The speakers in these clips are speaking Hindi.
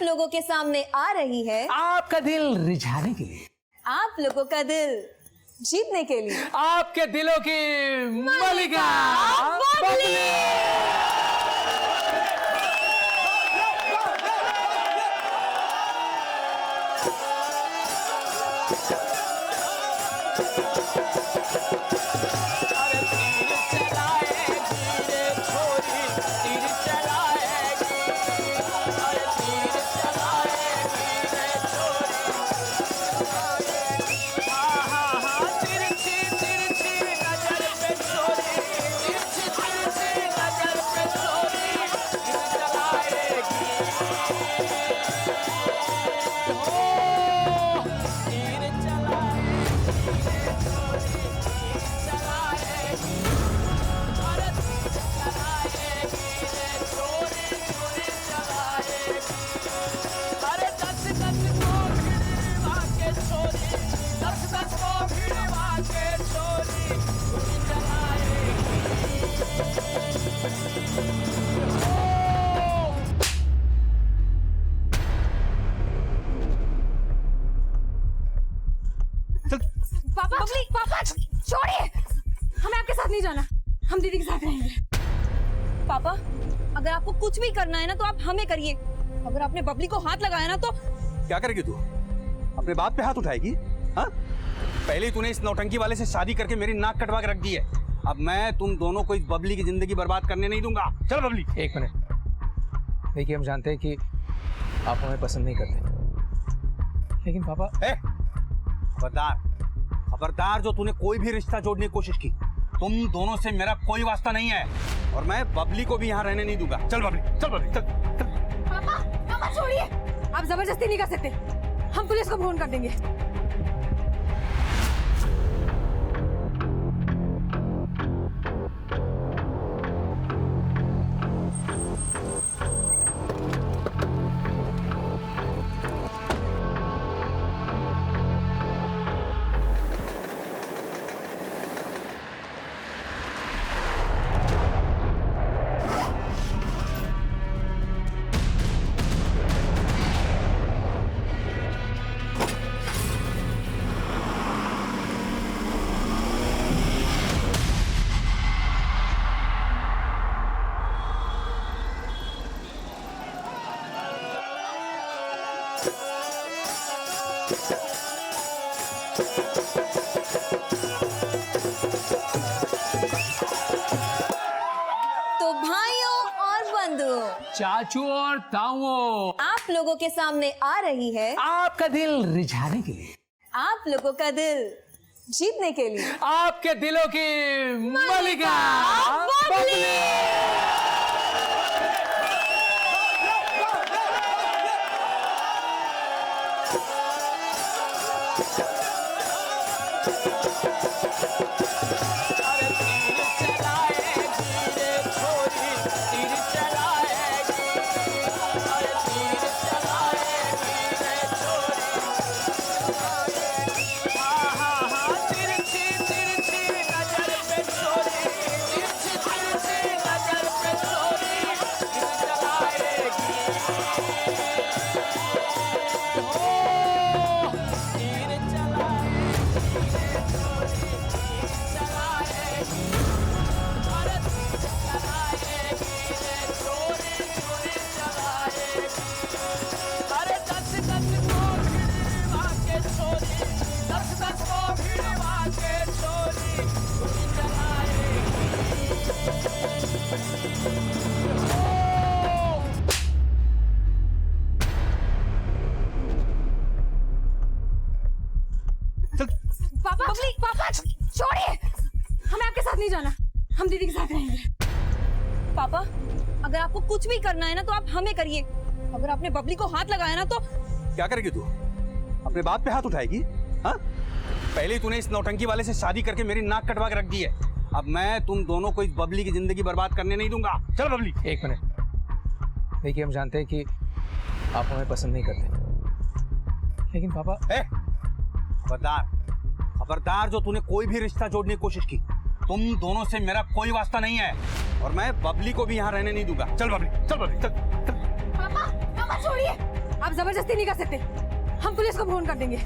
आप लोगों के सामने आ रही है आपका दिल रिझाने के लिए, आप लोगों का दिल जीतने के लिए आपके दिलों की मलिका बबली। पापा बबली, पापा छोड़िए, हमें आपके साथ नहीं जाना, हम दीदी के साथ रहेंगे। पापा अगर आपको कुछ भी करना है ना तो आप हमें करिए, अगर आपने बबली को हाथ लगाया ना तो क्या करेगी तू? अपने बाप पे हाथ उठाएगी? हाँ, पहले ही तूने इस नौटंकी वाले से शादी करके मेरी नाक कटवा के रख दी है। अब मैं तुम दोनों को इस बबली की जिंदगी बर्बाद करने नहीं दूंगा। चल बबली। एक मिनट, देखिए हम जानते हैं कि आप हमें पसंद नहीं करते, लेकिन पापा खबरदार खबरदार, जो तूने कोई भी रिश्ता जोड़ने की कोशिश की, तुम दोनों से मेरा कोई वास्ता नहीं है और मैं बबली को भी यहाँ रहने नहीं दूंगा। चल बबली, चल बबली, चल चल। पापा पापा छोड़िए, आप जबरदस्ती नहीं कर सकते, हम पुलिस को फोन कर देंगे। तो भाइयों और बंधुओं, चाचू और ताऊओं, आप लोगों के सामने आ रही है आपका दिल रिझाने के लिए, आप लोगों का दिल जीतने के लिए आपके दिलों की मलिका बबली। पापा बबली, पापा छोड़िए, हमें आपके साथ नहीं जाना, हम दीदी के साथ रहेंगे। पापा अगर आपको कुछ भी करना है ना तो आप हमें करिए, अगर आपने बबली को हाथ लगाया ना तो क्या करेगी तू? अपने बाप पे हाथ उठाएगी? हाँ, पहले ही तूने इस नौटंकी वाले से शादी करके मेरी नाक कटवा के रख दी है। अब मैं तुम दोनों को इस बबली की जिंदगी बर्बाद करने नहीं दूंगा। चल बबली। एक मिनट, देखिए हम जानते हैं कि आप हमें पसंद नहीं करते, लेकिन पापा खबरदार खबरदार, जो तूने कोई भी रिश्ता जोड़ने की कोशिश की, तुम दोनों से मेरा कोई वास्ता नहीं है और मैं बबली को भी यहाँ रहने नहीं दूंगा। चल बबली, चल बबली, चल चल। पापा पापा छोड़िए, आप जबरदस्ती नहीं कर सकते, हम पुलिस को फोन कर देंगे।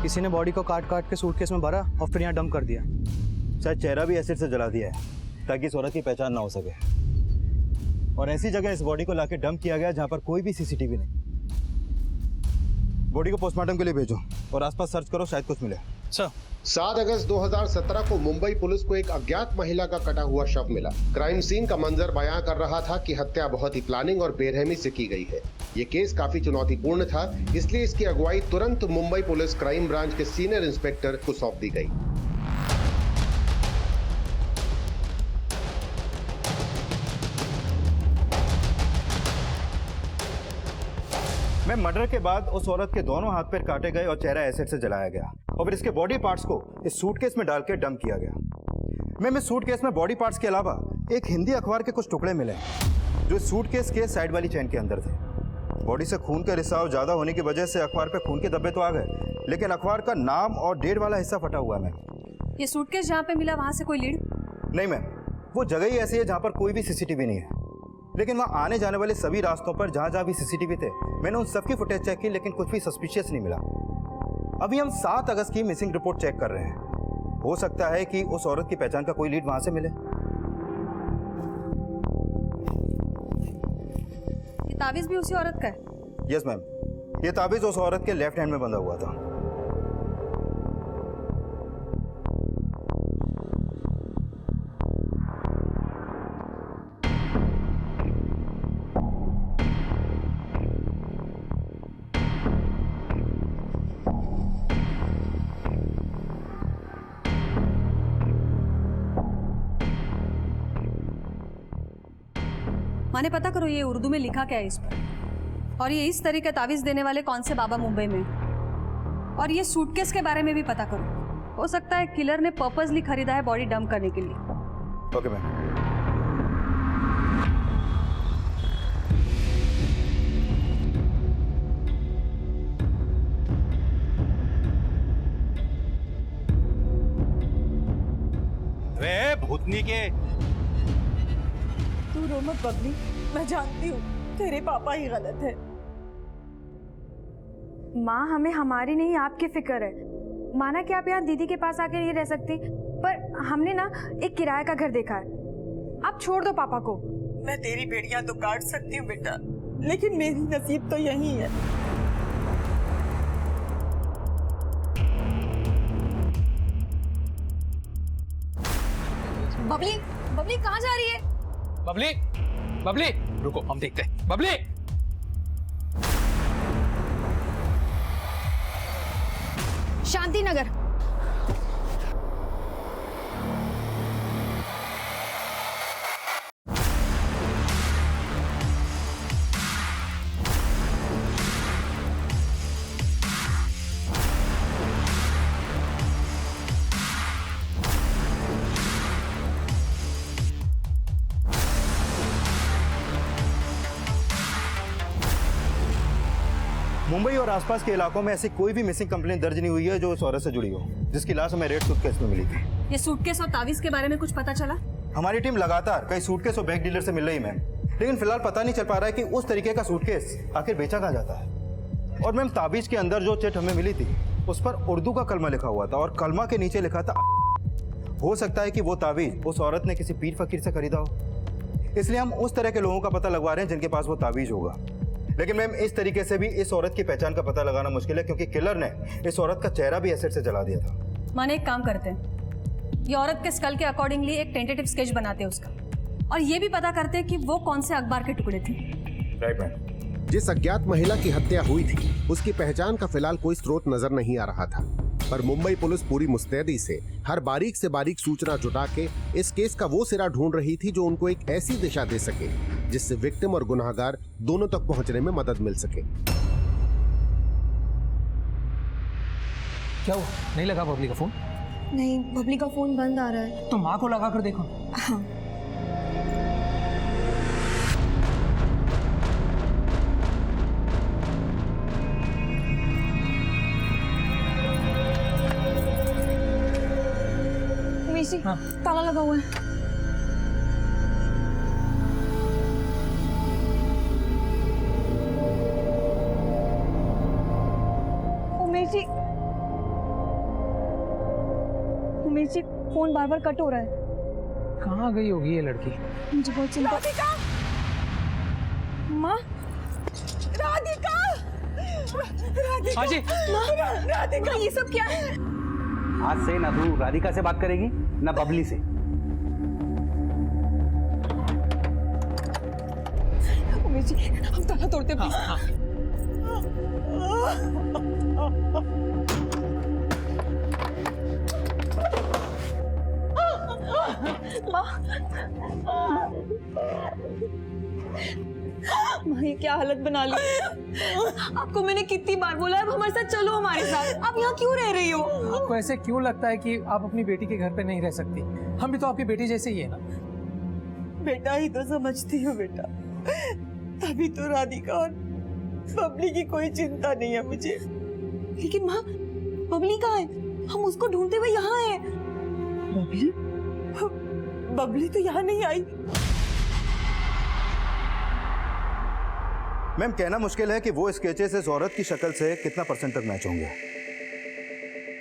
किसी ने बॉडी को काट काट के सूटकेस में भरा और फिर यहाँ डंप कर दिया। शायद चेहरा भी एसिड से जला दिया है ताकि इस औरत की पहचान ना हो सके, और ऐसी जगह इस बॉडी को लाके डंप किया गया जहाँ पर कोई भी सीसीटीवी नहीं। बॉडी को पोस्टमार्टम के लिए भेजो और आसपास सर्च करो, शायद कुछ मिले। सर 7 अगस्त 2017 को मुंबई पुलिस को एक अज्ञात महिला का कटा हुआ शव मिला। क्राइम सीन का मंजर बयां कर रहा था कि हत्या बहुत ही प्लानिंग और बेरहमी से की गई है। ये केस काफी चुनौतीपूर्ण था, इसलिए इसकी अगुवाई तुरंत मुंबई पुलिस क्राइम ब्रांच के सीनियर इंस्पेक्टर को सौंप दी गई। मैं मर्डर के बाद उस औरत के दोनों हाथ पैर काटे गए और चेहरा एसिड से जलाया गया और फिर इसके बॉडी पार्ट्स को इस सूटकेस में डाल के डंप किया गया। मैम इस सूटकेस में बॉडी पार्ट्स के अलावा एक हिंदी अखबार के कुछ टुकड़े मिले जो इस सूटकेस के साइड वाली चेन के अंदर थे। बॉडी से खून का रिसाव ज्यादा होने की वजह से अखबार पे खून के धब्बे तो आ गए, लेकिन अखबार का नाम और डेट वाला हिस्सा फटा हुआ है। मैम ये सूटकेस जहाँ पे मिला वहाँ से कोई लीड? नहीं मैम, वो जगह ही ऐसी है जहाँ पर कोई भी सीसीटीवी नहीं है, लेकिन वहाँ आने जाने वाले सभी रास्तों पर जहाँ जहाँ भी सीसीटीवी थे मैंने उन सबकी फुटेज चेक की, लेकिन कुछ भी सस्पिशियस नहीं मिला। अभी हम 7 अगस्त की मिसिंग रिपोर्ट चेक कर रहे हैं। हो सकता है कि उस औरत की पहचान का कोई लीड वहाँ से मिले। ये तावीज भी उसी औरत का है? यस मैम, ये ताबीज उस औरत के लेफ्ट हैंड में बंधा हुआ था। माने पता करो ये उर्दू में लिखा क्या है इस पर, और ये इस तरह का तावीज देने वाले कौन से बाबा मुंबई में, और ये सूटकेस के बारे में भी पता करो। हो सकता है किलर ने पर्पसली खरीदा है बॉडी डंप करने के लिए। Okay ma'am. वे भूतनी के तू रो मत बबली, मैं जानती हूँ तेरे पापा ही गलत है। माँ हमें हमारी नहीं आपकी फिक्र है। माना कि आप यहाँ दीदी के पास आके नहीं रह सकती, पर हमने ना एक किराए का घर देखा है। आप छोड़ दो पापा को। मैं तेरी बेड़ियां तो काट सकती हूँ बेटा, लेकिन मेरी नसीब तो यही है। बबली, बबली कहाँ जा रही है? बबली, बबली रुको, हम देखते हैं। बबली शांति नगर। मुंबई और आसपास के इलाकों में ऐसी कोई भी मिसिंग कंप्लेंट दर्ज नहीं हुई है जो उस औरत से जुड़ी हो, जिसकी लाश हमें रेड सूटकेस में मिली थी। ये सूटकेस और तावीज के बारे में कुछ पता चला? हमारी टीम लगातार कई सूटकेस और बैग डीलर से मिल रही मैम, लेकिन फिलहाल पता नहीं चल पा रहा है कि उस तरीके का सूटकेस आखिर बेचा कहाँ जाता है। और मैम ताबीज के अंदर जो चिट हमें मिली थी उस पर उर्दू का कलमा लिखा हुआ था और कलमा के नीचे लिखा था। हो सकता है कि वो ताबीज उस औरत ने किसी पीर फकीर से खरीदा हो, इसलिए हम उस तरह के लोगों का पता लगवा रहे हैं जिनके पास वो ताबीज होगा। लेकिन मैम इस तरीके से भी इस औरत की पहचान का पता लगाना मुश्किल है, क्योंकि किलर ने इस औरत का चेहरा भी एसिड से जला दिया था। माने एक काम करते हैं, ये औरत के स्कल के अकॉर्डिंगली एक टेंटेटिव स्केच बनाते हैं उसका, और ये भी पता करते हैं कि वो कौन से अखबार के टुकड़े थे। Right ma'am. जिस अज्ञात महिला की हत्या हुई थी उसकी पहचान का फिलहाल कोई स्रोत नजर नहीं आ रहा था, पर मुंबई पुलिस पूरी मुस्तैदी से हर बारीक से बारीक सूचना जुटा के इस केस का वो सिरा ढूंढ रही थी जो उनको एक ऐसी दिशा दे सके जिससे विक्टिम और गुनहगार दोनों तक पहुंचने में मदद मिल सके। क्या हुआ? नहीं लगा बबली का फोन? नहीं, बबली का फोन बंद आ रहा है। तो माँ को लगा कर देखो। हाँ। उमेश जी, हाँ। ताला लगा हुआ है। उमेश जी, फोन बार बार कट हो रहा है। कहाँ गई होगी ये लड़की? मुझे बहुत चिंता। राधिका, माँ, राधिका, राधिका, हाँ जी। राधिका, ये सब क्या है? आज से ना तू राधिका से बात करेगी ना बबली से। उमेश जी, हम ताला तोड़ते प्लीज। माँ, ये क्या हालत बना ली। आपको मैंने कितनी बार बोला है अब हमारे साथ चलो, हमारे साथ। आप यहाँ क्यों रह रही हो? आपको ऐसे क्यों लगता है कि आप अपनी बेटी के घर पे नहीं रह सकती? हम भी तो आपकी बेटी जैसे ही है ना। बेटा ही तो समझती हो बेटा, तभी तो राधिका और बबली की कोई चिंता नहीं है मुझे। लेकिन माँ, बबली कहाँ है? हम उसको ढूंढते हुए यहाँ हैं। बबली? बबली तो यहाँ नहीं आई। मैम, कहना मुश्किल है कि वो स्केचेस इस औरत की शक्ल से कितना परसेंट तक मैच होंगे।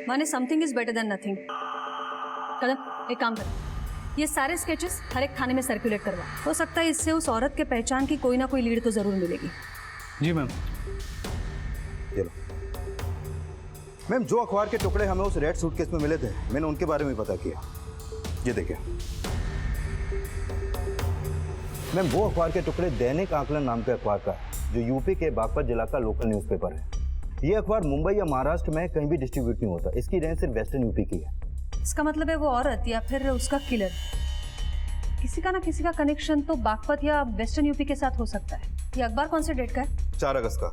माने something is better than nothing. कदम, एक काम कर, ये सारे स्केचेस हर एक थाने में सर्कुलेट करवा। हो सकता है इससे उस औरत के पहचान की कोई ना कोई लीड तो जरूर मिलेगी। जी मैम। चलो मैम, जो अखबार के टुकड़े हमें उस रेड सूटकेस में मिले थे, मैंने उनके बारे में पता किया। ये देखिए मैम, वो अखबार के टुकड़े दैनिक आकलन नाम के अखबार का है, जो यूपी के बागपत जिला का लोकल न्यूज़पेपर है। ये अखबार मुंबई या महाराष्ट्र में कहीं भी डिस्ट्रीब्यूट नहीं होता। इसकी रेंज सिर्फ वेस्टर्न यूपी की है। इसका मतलब है वो औरत या फिर उसका किलर, किसी का ना किसी का कनेक्शन तो बागपत या वेस्टर्न यूपी के साथ हो सकता है। ये अखबार कौन से डेट का है? 4 अगस्त का।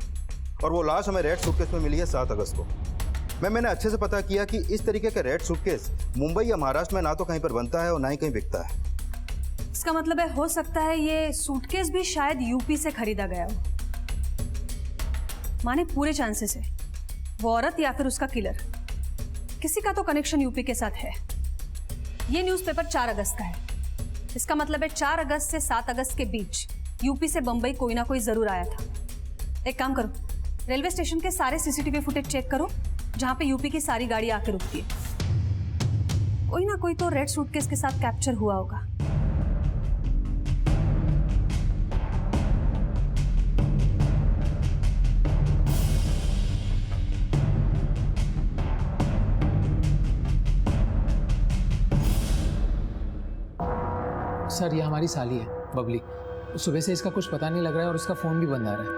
और वो लाश हमें रेड सूटकेस में मिली है 7 अगस्त को। मैंने अच्छे से पता किया कि इस तरीके का रेड सूटकेस मुंबई या महाराष्ट्र में ना तो कहीं पर बनता है और ना ही कहीं बिकता है। इसका मतलब है हो सकता है ये सूटकेस भी शायद यूपी से खरीदा गया हो। माने पूरे चांसेस है वो औरत या फिर उसका किलर, किसी का तो कनेक्शन यूपी के साथ है। ये न्यूज़पेपर 4 अगस्त का है। इसका मतलब है 4 अगस्त से 7 अगस्त के बीच यूपी से बंबई कोई ना कोई जरूर आया था। एक काम करो, रेलवे स्टेशन के सारे सीसीटीवी फुटेज चेक करो जहां पे यूपी की सारी गाड़ी आके रुकती है। कोई ना कोई तो रेड सूटकेस के साथ कैप्चर हुआ होगा। सर, ये हमारी साली है बबली। सुबह से इसका कुछ पता नहीं लग रहा है और उसका फ़ोन भी बंद आ रहा है।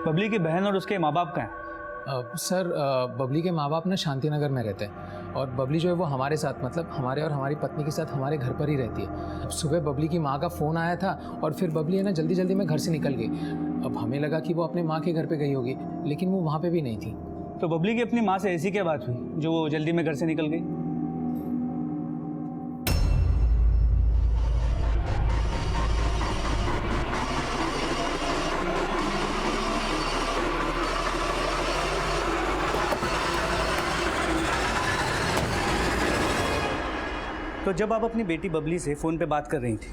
बबली की बहन और उसके माँ बाप कहाँ हैं? सर, बबली के माँ बाप ना शांति नगर में रहते हैं और बबली जो है वो हमारे साथ, मतलब हमारे और हमारी पत्नी के साथ हमारे घर पर ही रहती है। अब सुबह बबली की माँ का फ़ोन आया था और फिर बबली है ना जल्दी जल्दी में घर से निकल गई। अब हमें लगा कि वो अपने माँ के घर पे गई होगी, लेकिन वो वहाँ पे भी नहीं थी। तो बबली की अपनी माँ से ऐसी क्या बात हुई जो वो जल्दी में घर से निकल गई? तो जब आप अपनी बेटी बबली से फ़ोन पे बात कर रही थी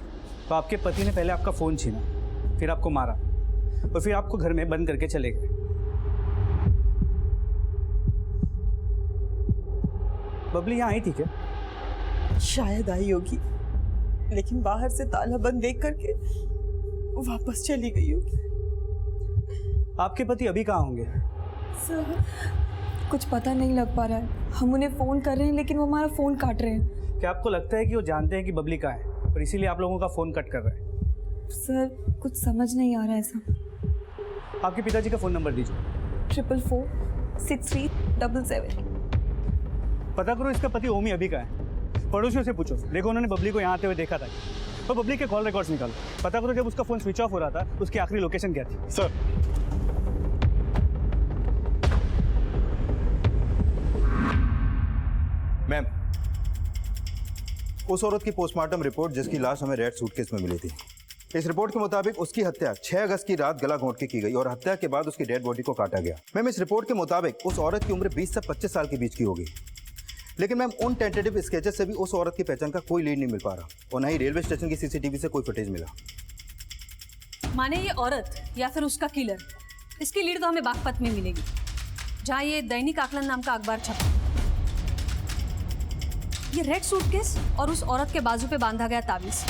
तो आपके पति ने पहले आपका फ़ोन छीना, फिर आपको मारा और फिर आपको घर में बंद करके चले गए। बबली यहाँ आई थी क्या? शायद आई होगी, लेकिन बाहर से ताला बंद देख करके वापस चली गई होगी। आपके पति अभी कहाँ होंगे? सर, कुछ पता नहीं लग पा रहा है। हम उन्हें फ़ोन कर रहे हैं लेकिन वो हमारा फ़ोन काट रहे हैं। क्या आपको लगता है कि वो जानते हैं कि बबली कहाँ है और इसीलिए आप लोगों का फ़ोन कट कर रहे हैं? सर, कुछ समझ नहीं आ रहा है ऐसा। आपके पिताजी का फ़ोन नंबर दीजिए। 444-6377। पता करो इसका पति ओमी अभी कहाँ है। पड़ोसियों से पूछो, देखो उन्होंने बबली को यहाँ आते हुए देखा था। और बबली के कॉल रिकॉर्ड्स निकालो, पता करो जब उसका फ़ोन स्विच ऑफ हो रहा था उसकी आखिरी लोकेशन क्या थी। सर, मैम उस औरत की पोस्टमार्टम रिपोर्ट जिसकी लाश हमें रेड सूटकेस में मिली थी। इस रिपोर्ट के मुताबिक उसकी हत्या 6 अगस्त की रात गला घोंट के की गई और हत्या के बाद उसकी डेड बॉडी को काटा गया। मैम, इस रिपोर्ट के मुताबिक उस औरत की उम्र 20 से 25 साल के बीच की होगी। लेकिन मैम, उन टेंटेटिव स्केचेस से भी उस औरत की पहचान का कोई लीड नहीं मिल पा रहा और न ही रेलवे स्टेशन की सीसीटीवी से कोई फुटेज मिला। माने ये औरत या फिर उसका किलर, इसकी लीड तो हमें बागपत में मिलेगी, जहाँ ये दैनिक आकलन नाम का अखबार छपा। ये रेड सूटकेस और उस औरत के बाजू पे बांधा गया ताबीज,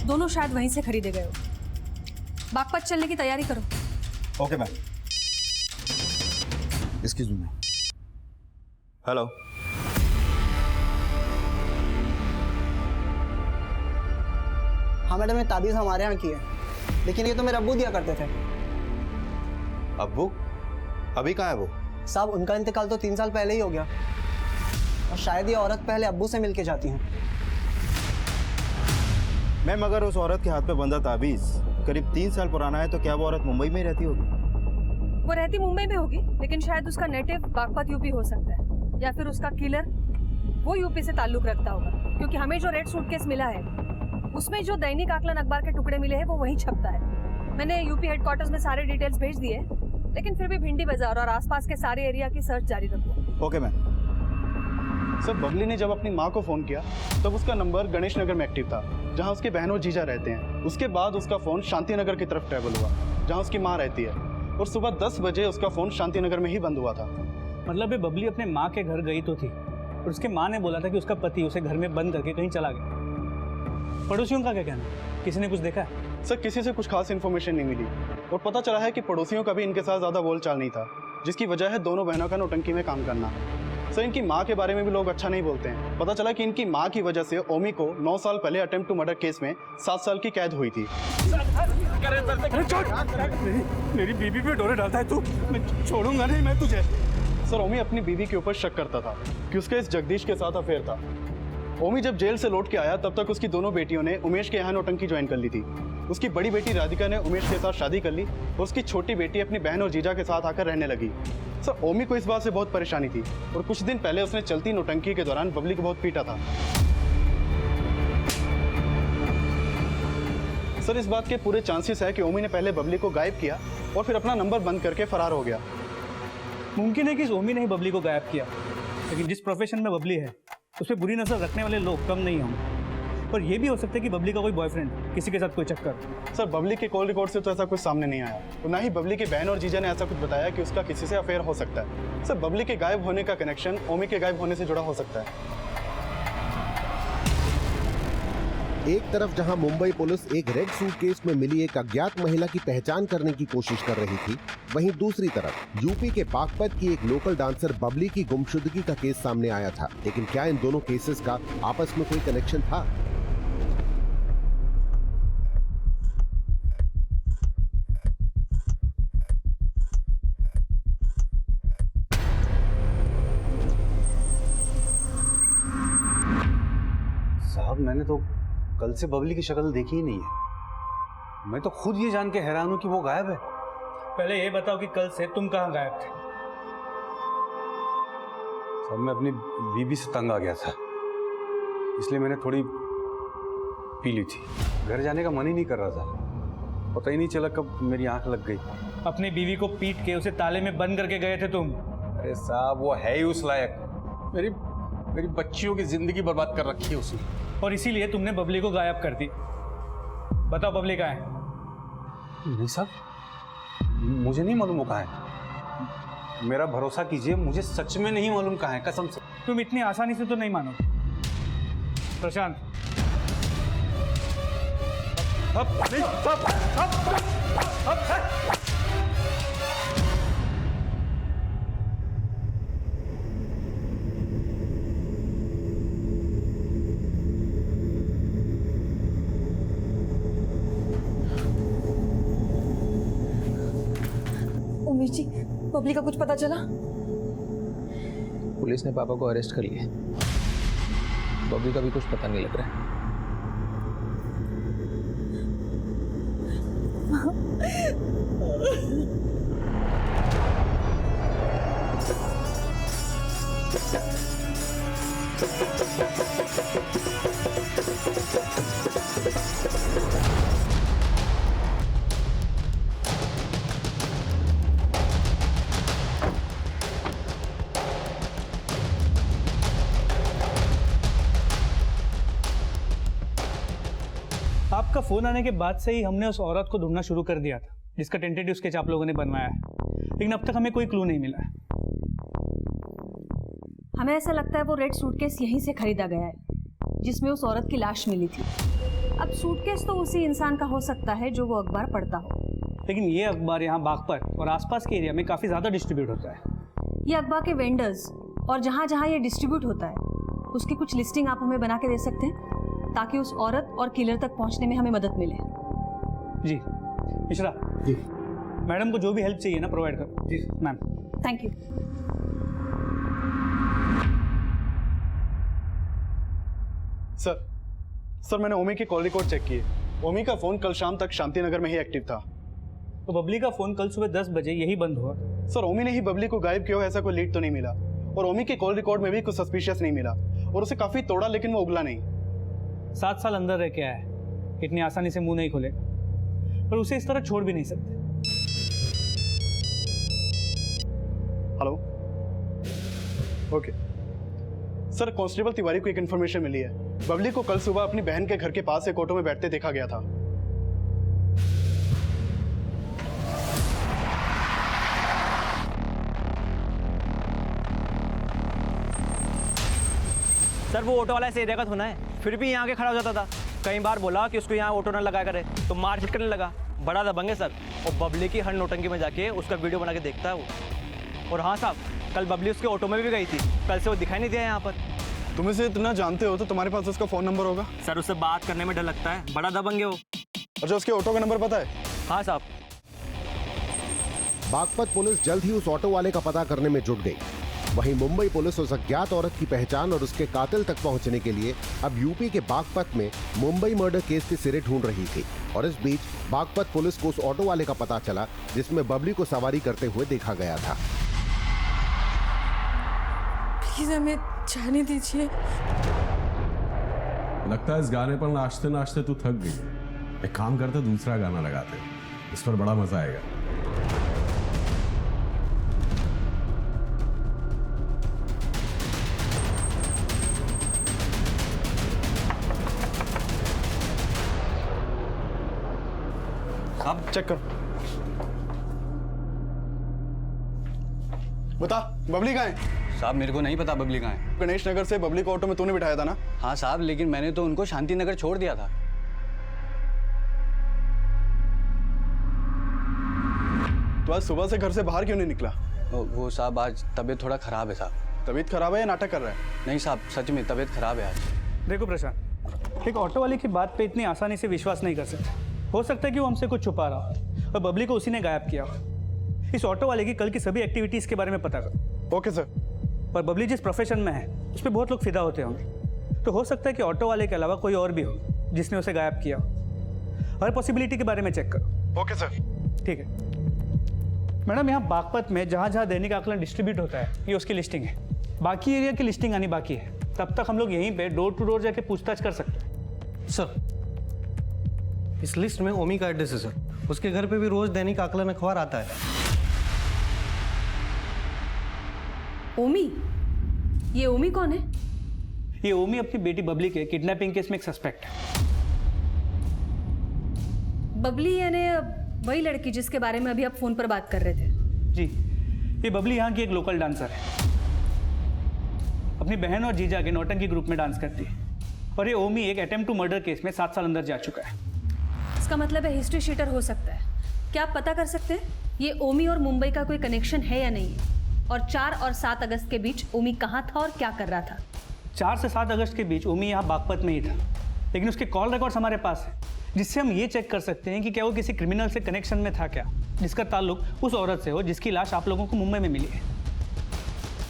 दोनों शायद वहीं से खरीदे गए हो। बागपत चलने की तैयारी करो। Okay ma'am. Excuse me. Hello. हाँ मैडम, ये ताबीज़ हमारे यहाँ की है, लेकिन ये तो मेरे अब्बू दिया करते थे। अब्बू? अभी कहाँ है वो? साहब, उनका इंतकाल तो 3 साल पहले ही हो गया और शायद ये औरत पहले अब्बू से मिलके जाती हैं। मैम, अगर उस औरत के हाथ पे बंधा ताबीज करीब 3 साल पुराना है तो क्या वो औरत मुंबई में ही रहती होगी? वो रहती मुंबई में होगी, लेकिन शायद उसका नेटिव बागपत यूपी हो सकता है, या फिर उसका किलर वो यूपी से ताल्लुक रखता होगा, क्योंकि हमें जो रेड सूटकेस मिला है उसमें जो दैनिक आकलन अखबार के टुकड़े मिले हैं वो वहीं छपता है। मैंने यूपी हेडक्वार्टर्स में सारे डिटेल्स भेज दिए, लेकिन फिर भी भिंडी बाजार और आसपास के सारे एरिया की सर्च जारी रखो। Okay ma'am. सर, बबली ने जब अपनी माँ को फ़ोन किया तब उसका नंबर गणेश नगर में एक्टिव था, जहाँ उसके बहन और जीजा रहते हैं। उसके बाद उसका फ़ोन शांति नगर की तरफ ट्रैवल हुआ, जहाँ उसकी माँ रहती है, और सुबह 10 बजे उसका फ़ोन शांति नगर में ही बंद हुआ था। मतलब ये बबली अपने माँ के घर गई तो थी और उसके माँ ने बोला था कि उसका पति उसे घर में बंद करके कहीं चला गया। पड़ोसियों का क्या कहना, किसी ने कुछ देखा है? सर, किसी से कुछ खास इन्फॉर्मेशन नहीं मिली और पता चला है कि पड़ोसियों का भी इनके साथ ज़्यादा बोलचाल नहीं था, जिसकी वजह है दोनों बहनों का नौटंकी में काम करना। सर, इनकी माँ के बारे में भी लोग अच्छा नहीं बोलते हैं। पता चला कि इनकी माँ की वजह से ओमी को 9 साल पहले अटेम्प्ट टू मर्डर केस में 7 साल की कैद हुई थी। मेरी बीबी पे डोरे डालता है तू, मैं छोड़ूंगा नहीं मैं तुझे। सर, ओमी अपनी बीवी के ऊपर शक करता था कि उसका इस जगदीश के साथ अफेयर था। ओमी जब जेल से लौट के आया तब तक उसकी दोनों बेटियों ने उमेश के यहाँ नौटंकी ज्वाइन कर ली थी। उसकी बड़ी बेटी राधिका ने उमेश के साथ शादी कर ली और उसकी छोटी बेटी अपनी बहन और जीजा के साथ आकर रहने लगी। सर, ओमी को इस बात से बहुत परेशानी थी और कुछ दिन पहले उसने चलती नौटंकी के दौरान बबली को बहुत पीटा था। सर, इस बात के पूरे चांसेस है कि ओमी ने पहले बबली को गायब किया और फिर अपना नंबर बंद करके फरार हो गया। मुमकिन है कि इस ओमी ने ही बबली को गायब किया, लेकिन जिस प्रोफेशन में बबली है उस पर बुरी नजर रखने वाले लोग कम नहीं होंगे। पर यह भी हो सकता है कि बबली का कोई बॉयफ्रेंड, किसी के साथ कोई चक्कर। सर, बबली के कॉल रिकॉर्ड से तो ऐसा कुछ सामने नहीं आया और ना ही बबली की बहन और जीजा ने ऐसा कुछ बताया कि उसका किसी से अफेयर हो सकता है। सर, बबली के गायब होने का कनेक्शन ओमी के गायब होने से जुड़ा हो सकता है। एक तरफ जहां मुंबई पुलिस एक रेड सूटकेस में मिली एक अज्ञात महिला की पहचान करने की कोशिश कर रही थी, वहीं दूसरी तरफ यूपी के बागपत की एक लोकल डांसर बबली की गुमशुदगी का केस सामने आया था। लेकिन क्या इन दोनों केसेस का आपस में कोई कनेक्शन था? साहब, मैंने तो कल से बबली की शक्ल देखी ही नहीं है। मैं तो खुद ये जान के हैरान हूं कि वो गायब है। पहले ये बताओ कि कल से तुम कहाँ गायब थे? सब मैं अपनी बीबी से तंग आ गया था, इसलिए मैंने थोड़ी पी ली थी। घर जाने का मन ही नहीं कर रहा था, पता ही नहीं चला कब मेरी आंख लग गई। अपनी बीवी को पीट के उसे ताले में बंद करके गए थे तुम? अरे साहब, वो है ही उस लायक। मेरी बच्चियों की जिंदगी बर्बाद कर रखी है उसने, और इसीलिए तुमने बबली को गायब कर दी। बताओ बबली कहाँ है? नहीं साहब, मुझे नहीं मालूम वो कहाँ है। मेरा भरोसा कीजिए, मुझे सच में नहीं मालूम कहाँ है, कसम से। तुम इतनी आसानी से तो नहीं मानो। प्रशांत, उमेश जी, बबली का कुछ पता चला? पुलिस ने पापा को अरेस्ट कर लिया। बबली का भी कुछ पता नहीं लग रहा है। आपका फोन आने के बाद से ही हमने उस औरत को ढूंढना शुरू कर दिया था जिसका टेंटेटिव स्केच आप लोगों ने बनवाया है, लेकिन अब तक हमें कोई क्लू नहीं मिला है। हमें ऐसा लगता है वो रेड सूटकेस यहीं से खरीदा गया है जिसमें उस औरत की लाश मिली थी। अब सूटकेस तो उसी इंसान का हो सकता है जो वो अखबार पढ़ता हो, लेकिन ये अखबार यहाँ बागपत और आसपास के एरिया में काफ़ी ज़्यादा डिस्ट्रीब्यूट होता है। ये अखबार के वेंडर्स और जहाँ जहाँ ये डिस्ट्रीब्यूट होता है उसकी कुछ लिस्टिंग आप हमें बना के दे सकते हैं ताकि उस औरत और किलर तक पहुँचने में हमें मदद मिले। जी मिश्रा जी, मैडम को जो भी हेल्प चाहिए ना प्रोवाइड करो। जी मैम। Thank you. सर मैंने ओमी के कॉल रिकॉर्ड चेक किए। ओमी का फोन कल शाम तक शांति नगर में ही एक्टिव था। तो बबली का फोन कल सुबह 10 बजे यही बंद हुआ। सर ओमी ने ही बबली को गायब किया हो ऐसा कोई लीड तो नहीं मिला, और ओमी के कॉल रिकॉर्ड में भी कुछ सस्पिशियस नहीं मिला, और उसे काफी तोड़ा लेकिन वो उगला नहीं। 7 साल अंदर रह के आया है, इतनी आसानी से मुंह नहीं खोले, पर उसे इस तरह छोड़ भी नहीं सकते। Hello okay sir, constable Tiwari को एक इन्फॉर्मेशन मिली है। बबली को कल सुबह अपनी बहन के घर के पास एक ऑटो में बैठते देखा गया था। सर वो ऑटो वाला इस एरिया का होना है, फिर भी यहाँ आके खड़ा हो जाता था। कई बार बोला कि उसको यहाँ ऑटो ना लगा करे तो मारपीट करने लगा। बड़ा दबंग है सर, और बबली की हर नौटंकी में जाके उसका वीडियो बना के देखता है वो। और हाँ साहब, कल बबली उसके ऑटो में भी गई थी, कल से वो दिखाई नहीं दिया यहाँ पर। तुम इसे इतना जानते हो तो तुम्हारे पास उसका फोन नंबर होगा। सर उससे बात करने में डर लगता है, बड़ा दबंग है वो। अच्छा, उसके ऑटो का नंबर पता है? हाँ साहब। बागपत पुलिस जल्द ही उस ऑटो वाले का पता करने में जुट गई। वहीं मुंबई पुलिस उस अज्ञात औरत की पहचान और उसके कातिल तक पहुंचने के लिए अब यूपी के बागपत में मुंबई मर्डर केस के सिरे ढूंढ रही थी। और इस बीच बागपत पुलिस को उस ऑटो वाले का पता चला जिसमें बबली को सवारी करते हुए देखा गया था। प्लीज हमें जाने दीजिए। लगता है इस गाने पर नाचते नाचते तू थक गई। एक काम करते, दूसरा गाना लगाते, इस पर बड़ा मजा आएगा। अब चेक करो, बता बबली कहाँ है? साहब मेरे को नहीं पता बबली कहाँ है। गणेश नगर से बबली को ऑटो में तूने बिठाया था ना? हाँ साहब, लेकिन मैंने तो उनको शांति नगर छोड़ दिया था। तो आज सुबह से घर से बाहर क्यों नहीं निकला? वो साहब आज तबीयत थोड़ा खराब है साहब। तबीयत खराब है या नाटक कर रहा है? नहीं साहब, सच में तबीयत खराब है आज। देखो प्रशांत, एक ऑटो वाले की बात पे इतनी आसानी से विश्वास नहीं कर सकते। हो सकता है कि वो हमसे कुछ छुपा रहा हो और बबली को उसी ने गायब किया हो। इस ऑटो वाले की कल की सभी एक्टिविटीज़ के बारे में पता करो। Okay sir. पर बबली जिस प्रोफेशन में है उस पर बहुत लोग फिदा होते होंगे, तो हो सकता है कि ऑटो वाले के अलावा कोई और भी हो जिसने उसे गायब किया हो। हर पॉसिबिलिटी के बारे में चेक करो। Okay sir. ठीक है मैडम, यहाँ बागपत में जहाँ जहाँ दैनिक आकलन डिस्ट्रीब्यूट होता है ये उसकी लिस्टिंग है। बाकी एरिया की लिस्टिंग आनी बाकी है, तब तक हम लोग यहीं पे डोर टू डोर जाके पूछताछ कर सकते हैं। सर इस लिस्ट में ओमी का एड्रेस है सर, उसके घर पे भी रोज दैनिक आकलन अखबार आता है। ओमी? ये ओमी कौन है? ये ओमी अपनी बेटी बबली के किडनैपिंग केस में एक सस्पेक्ट है। बबली यानी वही लड़की जिसके बारे में अभी आप फोन पर बात कर रहे थे? जी, ये बबली यहाँ की एक लोकल डांसर है। अपनी बहन और जीजा के नौटंकी ग्रुप में डांस करती है। और ये ओमी एक अटेम्प्ट टू मर्डर केस में 7 साल अंदर जा चुका है। इसका मतलब है हिस्ट्री शीटर हो सकता है। क्या आप पता कर सकते हैं ये ओमी और मुंबई का कोई कनेक्शन है या नहीं है? और 4 और 7 अगस्त के बीच ओमी कहाँ था और क्या कर रहा था? 4 से 7 अगस्त के बीच ओमी यहाँ बागपत में ही था, लेकिन उसके कॉल रिकॉर्ड्स हमारे पास है, जिससे हम ये चेक कर सकते हैं कि क्या वो किसी क्रिमिनल से कनेक्शन में था क्या, जिसका ताल्लुक उस औरत से हो जिसकी लाश आप लोगों को मुंबई में मिली है।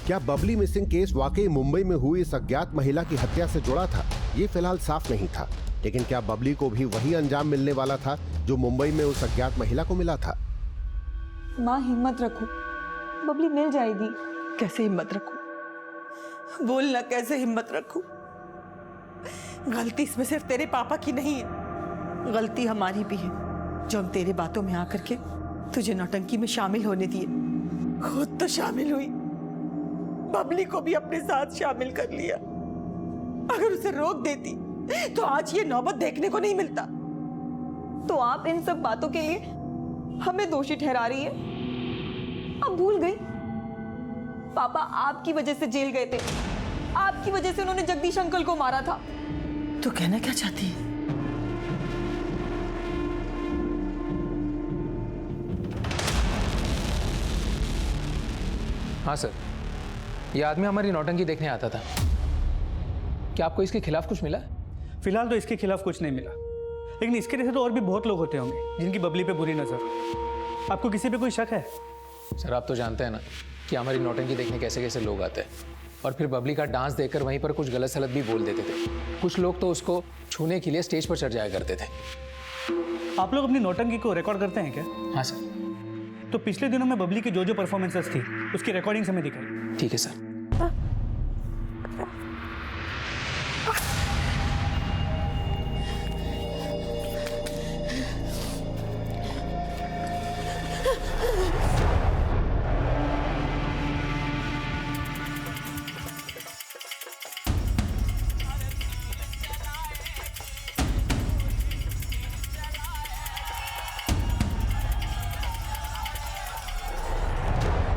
क्या बबली मिसिंग केस वाकई मुंबई में हुई इस अज्ञात महिला की हत्या से जुड़ा था? ये फिलहाल साफ नहीं था, लेकिन क्या बबली को भी वही अंजाम मिलने वाला था जो मुंबई में उस अज्ञात महिला को मिला था? माँ हिम्मत रखो, बबली मिल जाएगी। कैसे हिम्मत रखूं? बोलना कैसे हिम्मत रखूं? गलती इसमें सिर्फ तेरे पापा की नहीं है, गलती हमारी भी है जो हम तेरे बातों में आकर के तुझे नौटंकी में शामिल होने दिए। खुद तो शामिल हुई, बबली को भी अपने साथ शामिल कर लिया। अगर उसे रोक देती तो आज ये नौबत देखने को नहीं मिलता। तो आप इन सब बातों के लिए हमें दोषी ठहरा रही है? अब भूल गई पापा आपकी वजह से जेल गए थे, आपकी वजह से उन्होंने जगदीश अंकल को मारा था। तो कहना क्या चाहती है? हाँ सर, ये आदमी हमारी नौटंकी देखने आता था। क्या आपको इसके खिलाफ कुछ मिला? फिलहाल तो इसके खिलाफ कुछ नहीं मिला, लेकिन इसके जैसे तो और भी बहुत लोग होते होंगे जिनकी बबली पे बुरी नजर। आपको किसी पे कोई शक है? सर आप तो जानते हैं ना कि हमारी नौटंकी देखने कैसे कैसे लोग आते हैं, और फिर बबली का डांस देखकर वहीं पर कुछ गलत सलत भी बोल देते थे। कुछ लोग तो उसको छूने के लिए स्टेज पर चढ़ जाया करते थे। आप लोग अपनी नौटंकी को रिकॉर्ड करते हैं क्या? हाँ सर। तो पिछले दिनों में बबली की जो परफॉर्मेंसेस थी उसकी रिकॉर्डिंग हमें दिखाई। ठीक है सर।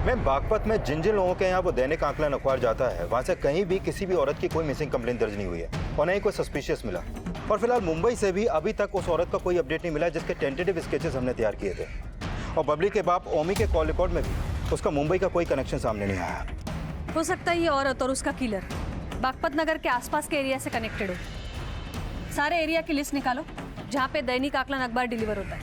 मैम, बागपत में जिन जिन लोगों के यहाँ वो दैनिक आकलन अखबार जाता है, वहाँ से कहीं भी किसी भी औरत की कोई मिसिंग कंप्लेंट दर्ज नहीं हुई है और न ही कोई सस्पिशियस मिला। और फिलहाल मुंबई से भी अभी तक उस औरत का कोई अपडेट नहीं मिला जिसके टेंटेटिव स्केचेस हमने तैयार किए थे। और बबली के बाप ओमी के कॉल रिकॉर्ड में भी उसका मुंबई का कोई कनेक्शन सामने नहीं आया। हो सकता है ये औरत और उसका किलर बागपत नगर के आसपास के एरिया से कनेक्टेड हो। सारे एरिया की लिस्ट निकालो जहाँ पे दैनिक आकलन अखबार डिलीवर होता है।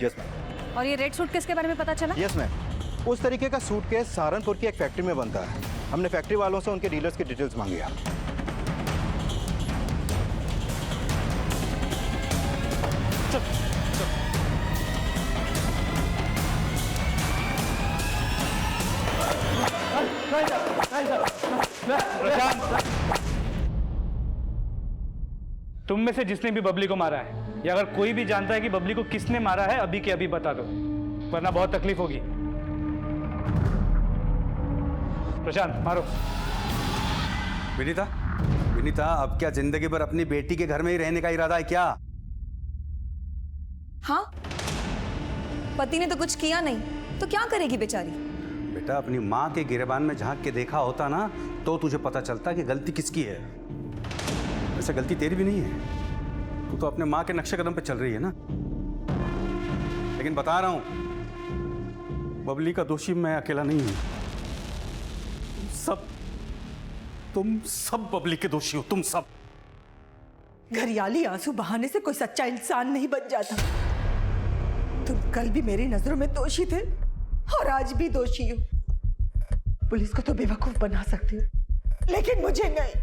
Yes ma'am. और ये रेड सूटकेस के बारे में पता चला? यस मैम, उस तरीके का सूटकेस सहारनपुर की एक फैक्ट्री में बनता है। हमने फैक्ट्री वालों से उनके डीलर्स की डिटेल्स मांगी है। तुम में से जिसने भी बबली को मारा है या अगर कोई भी जानता है कि बबली को किसने मारा है, अभी के अभी बता दो, वरना बहुत तकलीफ होगी। प्रशांत मारो। विनीता, विनीता, अब क्या जिंदगी भर अपनी बेटी के घर में ही रहने का इरादा है क्या? हाँ, पति ने तो कुछ किया नहीं तो क्या करेगी बेचारी? बेटा, अपनी माँ के गिरेबान में झांक के देखा होता ना तो तुझे पता चलता कि गलती किसकी है। वैसे गलती तेरी भी नहीं है, तू तो अपने माँ के नक्शे कदम पे चल रही है ना। लेकिन बता रहा हूं, बबली का दोषी मैं अकेला नहीं हूं। तुम सब बबली के दोषी हो, तुम सब। घरियाली आंसू बहाने से कोई सच्चा इंसान नहीं बन जाता। तुम कल भी मेरी नजरों में दोषी थे और आज भी दोषी हो। पुलिस को तो बेवकूफ बना सकती हो, लेकिन मुझे नहीं।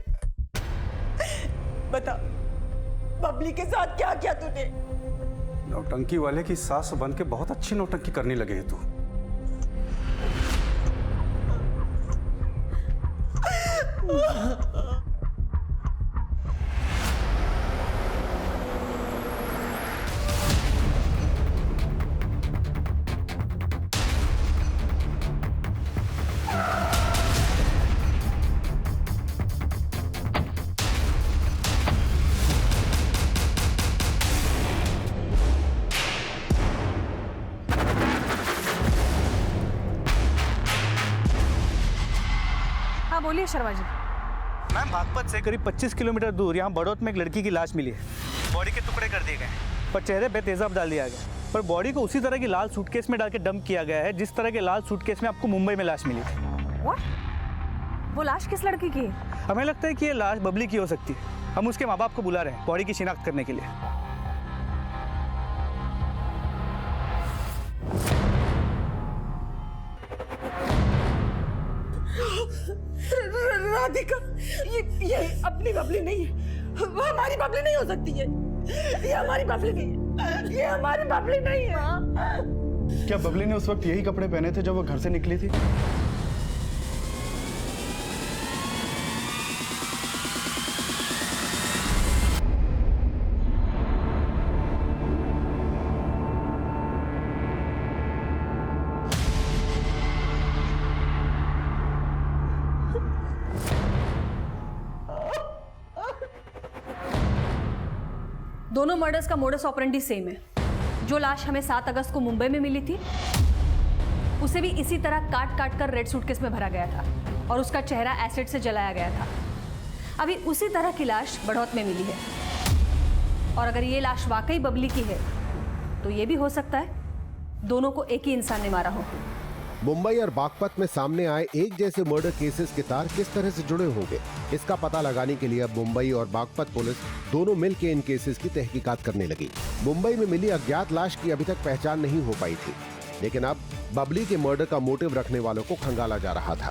बता, बबली के साथ क्या किया तूने? नौटंकी वाले की सास बन के बहुत अच्छी नौटंकी करने लगे है तू। हाँ बोलिए शर्मा जी। मैम, बागपत से करीब 25 किलोमीटर दूर यहाँ बड़ौत में एक लड़की की लाश मिली है। बॉडी के टुकड़े कर दिए गए पर चेहरे पे तेजाब डाल दिया गया, पर बॉडी को उसी तरह की लाल सूटकेस में डाल के डंप किया गया है जिस तरह के लाल सूटकेस में आपको मुंबई में लाश मिली थी। What? वो लाश किस लड़की की है? हमें लगता है कि ये लाश बबली की हो सकती है। हम उसके माँ बाप को बुला रहे हैं बॉडी की शिनाख्त करने के लिए। राधिका, ये अपनी बबली नहीं है, वो हमारी बबली नहीं हो सकती है। ये हमारी बबली नहीं है, ये हमारी बबली नहीं है। क्या बबली ने उस वक्त यही कपड़े पहने थे जब वो घर से निकली थी? दोनों मर्डर्स का मोडस ऑपरेंडी सेम है। जो लाश हमें 7 अगस्त को मुंबई में मिली थी उसे भी इसी तरह काट काट कर रेड सूटकेस में भरा गया था और उसका चेहरा एसिड से जलाया गया था। अभी उसी तरह की लाश बढ़ौत में मिली है और अगर ये लाश वाकई बबली की है तो ये भी हो सकता है दोनों को एक ही इंसान ने मारा हो। मुंबई और बागपत में सामने आए एक जैसे मर्डर केसेस के तार किस तरह से जुड़े होंगे, इसका पता लगाने के लिए अब मुंबई और बागपत पुलिस दोनों मिलकर इन केसेस की तहकीकात करने लगी। मुंबई में मिली अज्ञात लाश की अभी तक पहचान नहीं हो पाई थी, लेकिन अब बबली के मर्डर का मोटिव रखने वालों को खंगाला जा रहा था।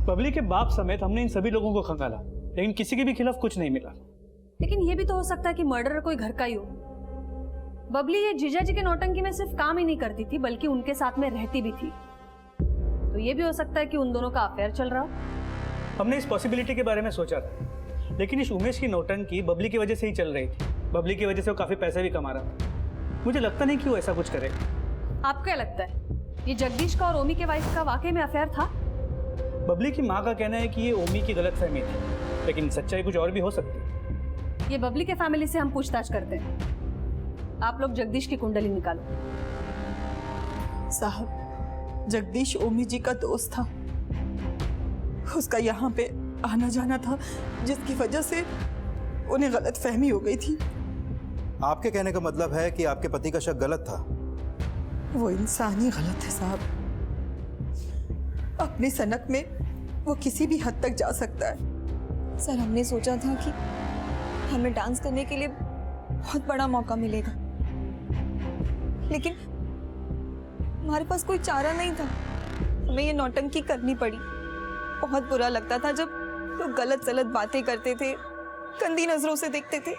बबली के बाप समेत हमने इन सभी लोगों को खंगाला, लेकिन किसी के भी खिलाफ कुछ नहीं मिला। लेकिन ये भी तो हो सकता है कि मर्डरर कोई घर का ही हो। बबली ये जीजा जी के नौटंकी में सिर्फ काम ही नहीं करती थी बल्कि उनके साथ में रहती भी थी, तो ये भी हो सकता है कि उन दोनों का अफेयर चल रहा हो। हमने इस पॉसिबिलिटी के बारे में सोचा था, लेकिन इस उमेश की नौटंकी बबली की वजह से ही चल रही थी। बबली की वजह से वो काफी पैसे भी कमा रहा था। मुझे लगता नहीं कि वो ऐसा कुछ करेगा। आपको क्या लगता है, ये जगदीश का और ओमी के वाइफ का वाकई में अफेयर था? बबली की माँ का कहना है कि ये ओमी की गलतफहमी थी, लेकिन सच्चाई कुछ और भी हो सकती है। ये बबली के फैमिली से हम पूछताछ करते हैं। आप लोग जगदीश की कुंडली निकालो। साहब, जगदीश ओमी जी का दोस्त था। उसका यहाँ पे आना जाना था जिसकी वजह से उन्हें गलत फहमी हो गई थी। आपके कहने का मतलब है कि आपके पति का शक गलत था? वो इंसान ही गलत है साहब। अपनी सनक में वो किसी भी हद तक जा सकता है। सर, हमने सोचा था कि हमें डांस करने के लिए बहुत बड़ा मौका मिलेगा, लेकिन हमारे पास कोई चारा नहीं था। हमें ये नौटंकी करनी पड़ी। बहुत बुरा लगता था जब लोग गलत सलत बातें करते थे, गंदी नजरों से देखते थे,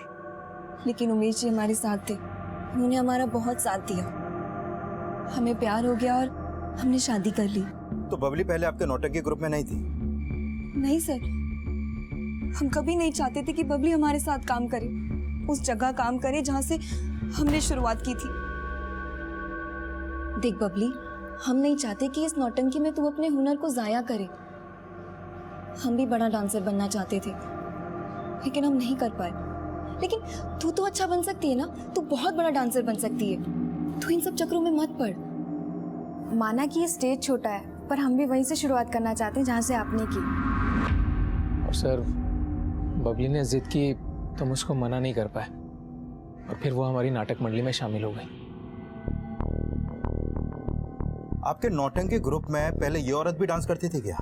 लेकिन उमेश जी हमारे साथ थे। उन्होंने हमारा बहुत साथ दिया। हमें प्यार हो गया और हमने शादी कर ली। तो बबली पहले आपके नौटंकी ग्रुप में नहीं थी? नहीं सर, हम कभी नहीं चाहते थे कि बबली हमारे साथ काम करे, उस जगह काम करे जहां से हमने शुरुआत की थी। देख बबली, हम नहीं चाहते कि इस नौटंकी में तू अपने हुनर को जाया करे। हम भी बड़ा डांसर बनना चाहते थे, लेकिन हम नहीं कर पाए। लेकिन तू तो अच्छा बन सकती है ना, तू बहुत बड़ा डांसर बन सकती है। तू इन सब चक्रों में मत पड़। माना कि ये स्टेज छोटा है, पर हम भी वहीं से शुरुआत करना चाहते हैं जहाँ से आपने की। और सर, बबली ने जिद की तो हम उसको मना नहीं कर पाए और फिर वो हमारी नाटक मंडली में शामिल हो गई। आपके नौटंकी ग्रुप में पहले ये औरत भी डांस करती थी क्या?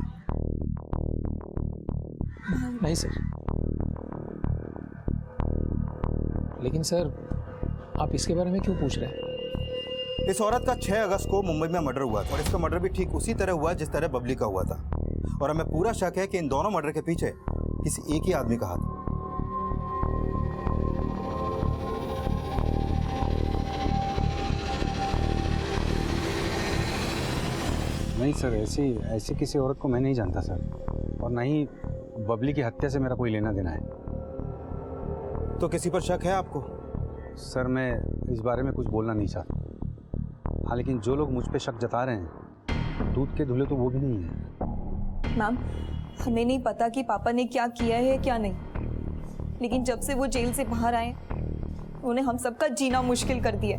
नहीं सर। लेकिन सर, आप इसके बारे में क्यों पूछ रहे हैं? इस औरत का 6 अगस्त को मुंबई में मर्डर हुआ था और इसका मर्डर भी ठीक उसी तरह हुआ जिस तरह बबली का हुआ था, और हमें पूरा शक है कि इन दोनों मर्डर के पीछे किसी एक ही आदमी का हाथ है। नहीं सर, ऐसी किसी औरत को मैं नहीं जानता सर, और ना ही बबली की हत्या से मेरा कोई लेना देना है। तो किसी पर शक है आपको? सर, मैं इस बारे में कुछ बोलना नहीं चाहता। हाँ, लेकिन जो लोग मुझ पे शक जता रहे हैं, दूध के धुले तो वो भी नहीं है। मैम, हमें नहीं पता कि पापा ने क्या किया है क्या नहीं, लेकिन जब से वो जेल से बाहर आए उन्होंने हम सबका जीना मुश्किल कर दिया।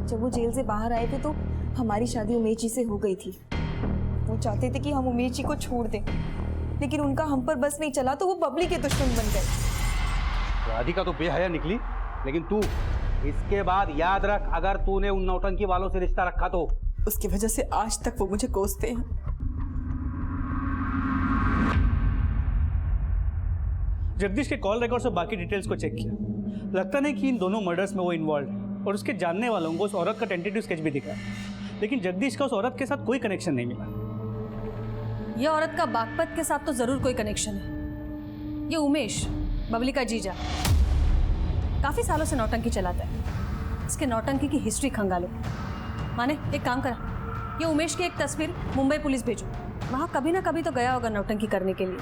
जब वो जेल से बाहर आए थे तो हमारी शादी उमेश जी से हो गई थी। वो चाहते थे कि हम उमेश जी को छोड़ दें, लेकिन उनका हम पर बस नहीं चला तो वो बबली के दुश्मन बन गए। राधिका तो बेहया निकली, लेकिन तू इसके बाद याद रख, अगर तूने उन नौटंकी वालों से रिश्ता रखा तो उसकी वजह से आज तक वो मुझे कोसते हैं। जगदीश के कॉल रिकॉर्ड्स और बाकी डिटेल्स को चेक किया। लगता नहीं कि इन दोनों मर्डर्स में वो इन्वॉल्व है, और उसके जानने वालों को उस औरत का टेंटेटिव स्केच भी दिखा, लेकिन जगदीश का उस औरत के साथ कोई कनेक्शन नहीं मिला। ये औरत का बागपत के साथ तो जरूर कोई कनेक्शन है। ये उमेश, बबली का जीजा, काफी सालों से नौटंकी चलाता है। इसके नौटंकी की हिस्ट्री खंगालो। माने एक काम करा, ये उमेश की एक तस्वीर मुंबई पुलिस भेजो। वहाँ कभी ना कभी तो गया होगा नौटंकी करने के लिए,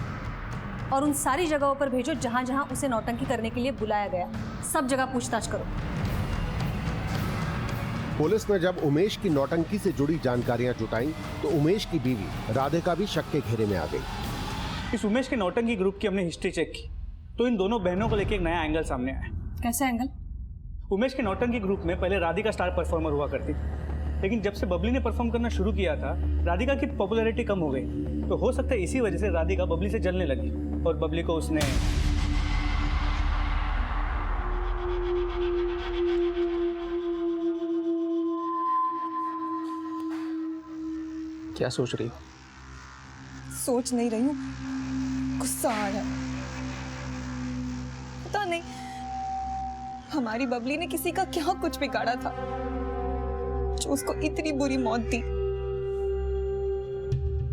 और उन सारी जगहों पर भेजो जहाँ जहाँ उसे नौटंकी करने के लिए बुलाया गया। सब जगह पूछताछ करो। पुलिस ने जब उमेश की नौटंकी से जुड़ी जानकारियां जुटाई तो उमेश की बीवी राधिका भी शक के घेरे में आ गई। इस उमेश के नौटंकी ग्रुप की हमने हिस्ट्री चेक की तो इन दोनों बहनों को लेकर एक नया एंगल सामने आया। कैसे एंगल? उमेश के नौटंकी ग्रुप में पहले राधिका स्टार परफॉर्मर हुआ करती थी, लेकिन जब से बबली ने परफॉर्म करना शुरू किया था राधिका की पॉपुलैरिटी कम हो गई। तो हो सकता है इसी वजह से राधिका बबली से जलने लगी और बबली को उसने क्या सोच रही हो? सोच नहीं रही हूँ, गुस्सा आ रहा है। पता नहीं हमारी बबली ने किसी का क्या कुछ बिगाड़ा था जो उसको इतनी बुरी मौत दी।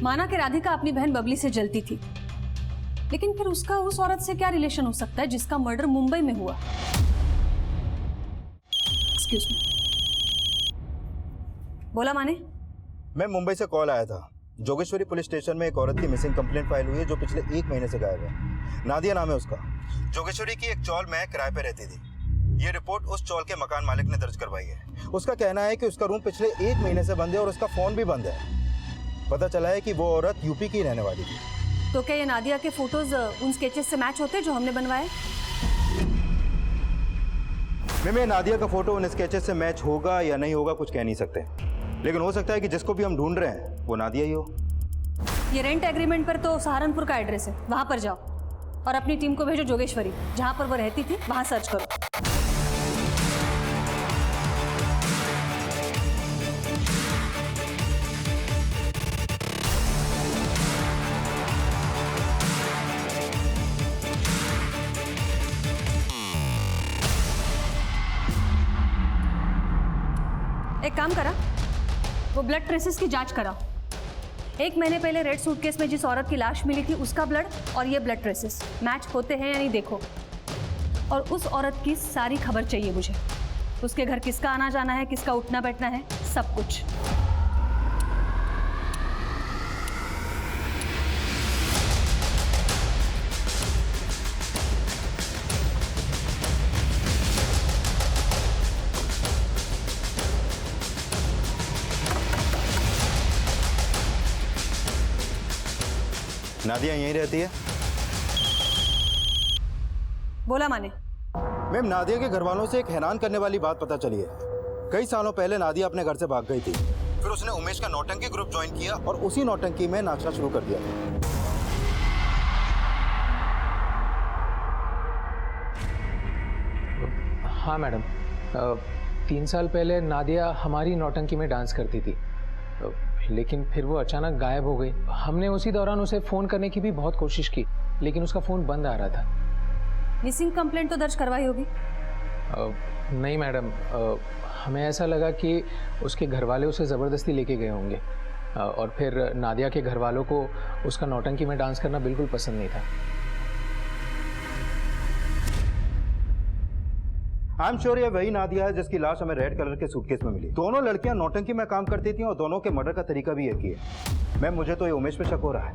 माना कि राधिका अपनी बहन बबली से जलती थी, लेकिन फिर उसका उस औरत से क्या रिलेशन हो सकता है जिसका मर्डर मुंबई में हुआ? Excuse me. बोला माने? मैं मुंबई से कॉल आया था। जोगेश्वरी पुलिस स्टेशन में एक औरत की मिसिंग कंप्लेंट फाइल हुई है जो पिछले 1 महीने से गायब है। नादिया नाम है उसका। जोगेश्वरी की एक चौल में किराए पे रहती थी। ये रिपोर्ट उस चौल के मकान मालिक ने दर्ज करवाई है। उसका कहना है कि उसका रूम पिछले 1 महीने से बंद है और उसका फोन भी बंद है। पता चला है कि वो औरत यूपी की रहने वाली थी। तो क्या ये नादिया के फोटोज उन स्केचेस से मैच होते जो हमने बनवाए? मैं नादिया का फोटो उन स्केचेस से मैच होगा या नहीं होगा कुछ कह नहीं सकते, लेकिन हो सकता है कि जिसको भी हम ढूंढ रहे हैं वो नादिया ही हो। ये रेंट एग्रीमेंट पर तो सहारनपुर का एड्रेस है, वहां पर जाओ और अपनी टीम को भेजो जोगेश्वरी, जहां पर वो रहती थी वहां सर्च करो। एक काम करा, वो ब्लड ट्रेसेस की जांच करा। 1 महीने पहले रेड सूटकेस में जिस औरत की लाश मिली थी उसका ब्लड और ये ब्लड ट्रेसेस मैच होते हैं या नहीं देखो। और उस औरत की सारी खबर चाहिए मुझे, उसके घर किसका आना जाना है, किसका उठना बैठना है, सब कुछ। नादिया यहीं रहती है? बोला माने? मैम, नादिया के घर वालों से एक हैरान करने वाली बात पता चली है। कई सालों पहले नादिया अपने घर से भाग गई थी, फिर उसने उमेश का नौटंकी ग्रुप ज्वाइन किया और उसी नौटंकी में नाचना शुरू कर दिया। हाँ मैडम, 3 साल पहले नादिया हमारी नौटंकी में डांस करती थी, लेकिन फिर वो अचानक गायब हो गई। हमने उसी दौरान उसे फ़ोन करने की भी बहुत कोशिश की, लेकिन उसका फ़ोन बंद आ रहा था। मिसिंग कंप्लेंट तो दर्ज करवाई होगी? नहीं मैडम, हमें ऐसा लगा कि उसके घर वाले उसे ज़बरदस्ती लेके गए होंगे और फिर नादिया के घर वालों को उसका नौटंकी में डांस करना बिल्कुल पसंद नहीं था। आई एम श्योर ये वही नादिया है जिसकी लाश हमें रेड कलर के सूटकेस में मिली। दोनों लड़कियां नौटंकी में काम करती थी और दोनों के मर्डर का तरीका भी एक ही है। मैम, मुझे तो ये उमेश पे शक हो रहा है।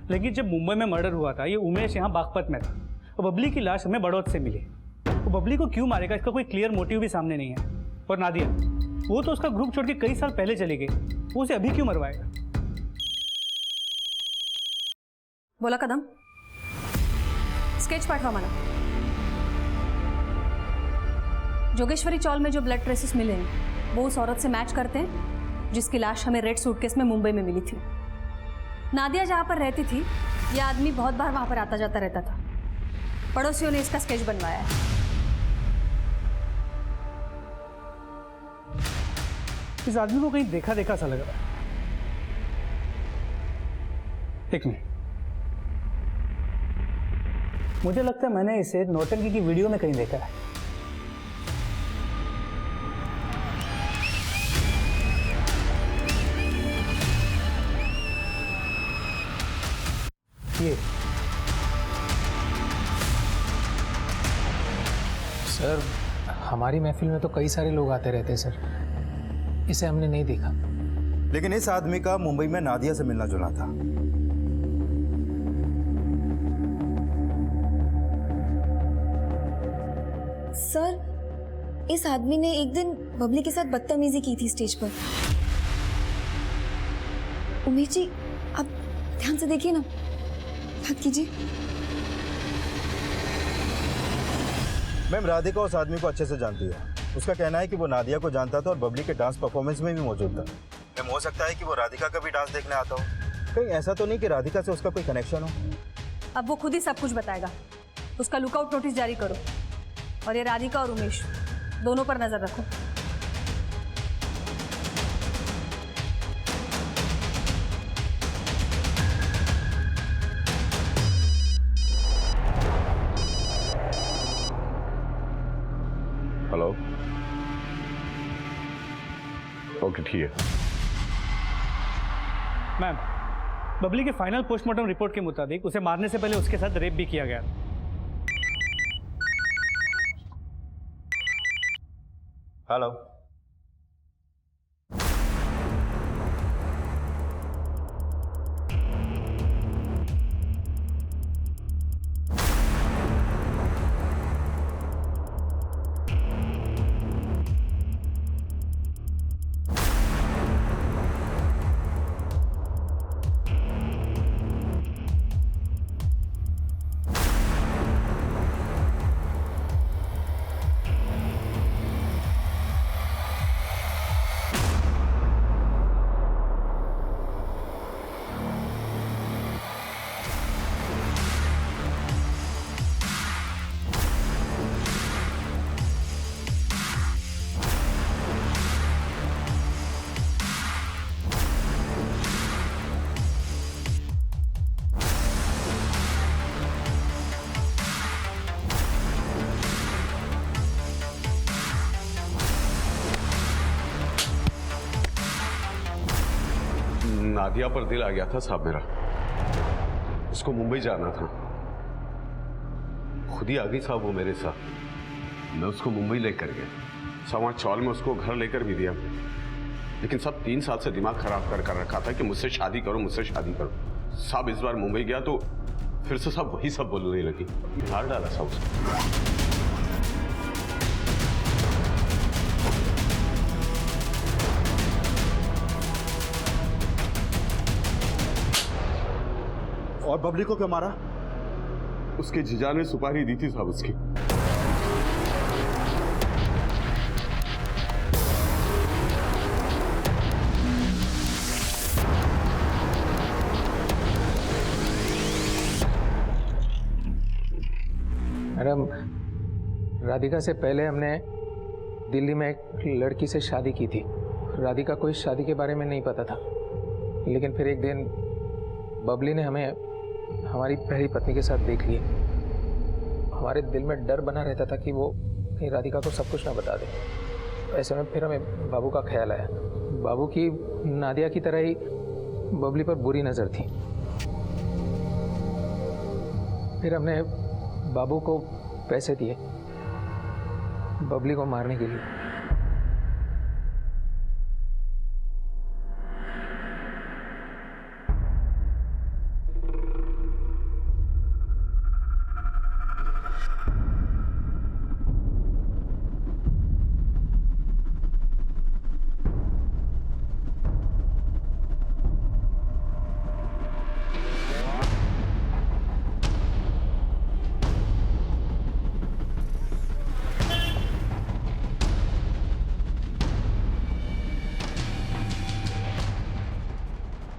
लेकिन जब मुंबई में मर्डर हुआ था ये उमेश यहाँ बागपत में था और बबली की लाश हमें बड़ौत से मिली। तो बबली को क्यों मारेगा इसका कोई क्लियर मोटिव भी सामने नहीं है। और नादिया, वो तो उसका ग्रुप छोड़ के कई साल पहले चली गई, वो उसे अभी क्यों मरवाएगा? बोला कदम, स्केच पाठवा मला। जोगेश्वरी चौल में जो ब्लड ट्रेसेस मिले हैं वो उस औरत से मैच करते हैं जिसकी लाश हमें रेड सूटकेस में मुंबई में मिली थी। नादिया जहाँ पर रहती थी यह आदमी बहुत बार वहाँ पर आता जाता रहता था। पड़ोसियों ने इसका स्केच बनवाया है। इस आदमी को कहीं देखा देखा सा लग रहा है। एक मिनट, मुझे लगता है मैंने इसे नौटंकी की वीडियो में कहीं देखा है। ये सर, हमारी महफिल में तो कई सारे लोग आते रहते हैं सर, इसे हमने नहीं देखा। लेकिन इस आदमी का मुंबई में नादिया से मिलना जुलना था। सर, इस आदमी ने एक दिन बबली के साथ बदतमीजी की थी स्टेज पर। उमेश जी, आप ध्यान से देखिए ना, बात कीजिए। मैम राधिका उस आदमी को अच्छे से जानती है। उसका कहना है कि वो नादिया को जानता था और बबली के डांस परफॉर्मेंस में भी मौजूद था। मैम हो सकता है कि वो राधिका का भी डांस देखने आता हो। कहीं ऐसा तो नहीं कि राधिका से उसका कोई कनेक्शन हो? अब वो खुद ही सब कुछ बताएगा। उसका लुकआउट नोटिस जारी करो और ये राधिका और उमेश दोनों पर नजर रखो। हेलो, ओके ठीक है। मैम, बबली के फाइनल पोस्टमार्टम रिपोर्ट के मुताबिक उसे मारने से पहले उसके साथ रेप भी किया गया। हेलो, नादिया पर दिल आ गया था साहब मेरा। उसको मुंबई जाना था, खुद ही आ गई साहब वो मेरे साथ। मैं उसको मुंबई लेकर गया, सवा चौल में उसको घर लेकर भी दिया, लेकिन सब 3 साल से दिमाग खराब कर रखा था कि मुझसे शादी करो, मुझसे शादी करो। साहब इस बार मुंबई गया तो फिर से सब वही सब बोलने लगी। मार डाला साहब उसको। और बबली को क्यों मारा? उसके जीजा ने सुपारी दी थी साहब उसकी। मैडम, राधिका से पहले हमने दिल्ली में एक लड़की से शादी की थी। राधिका को इस शादी के बारे में नहीं पता था, लेकिन फिर एक दिन बबली ने हमें हमारी पहली पत्नी के साथ देख लिए। हमारे दिल में डर बना रहता था कि वो कहीं राधिका को सब कुछ ना बता दे। ऐसे में फिर हमें बाबू का ख्याल आया। बाबू की नादिया की तरह ही बबली पर बुरी नज़र थी। फिर हमने बाबू को पैसे दिए बबली को मारने के लिए।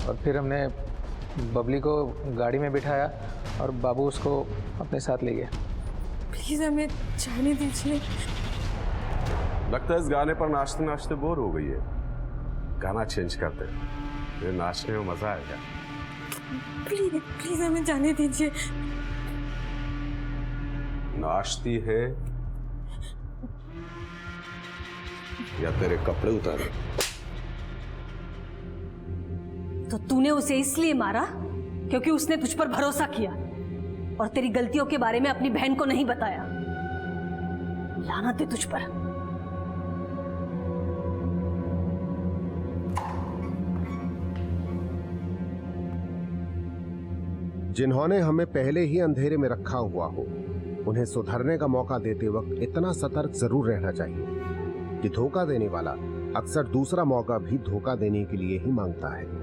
और फिर हमने बबली को गाड़ी में बिठाया और बाबू उसको अपने साथ ले गया। प्लीज हमें जाने दीजिए। लगता है इस गाने पर नाचते नाचते बोर हो गई है। गाना चेंज करते हैं, ये नाचने में मजा आएगा। प्लीज प्लीज हमें जाने दीजिए। नाचती है या तेरे कपड़े उतारे? तो तूने उसे इसलिए मारा क्योंकि उसने तुझ पर भरोसा किया और तेरी गलतियों के बारे में अपनी बहन को नहीं बताया। लानत है तुझ पर। जिन्होंने हमें पहले ही अंधेरे में रखा हुआ हो, उन्हें सुधरने का मौका देते वक्त इतना सतर्क जरूर रहना चाहिए कि धोखा देने वाला अक्सर दूसरा मौका भी धोखा देने के लिए ही मांगता है।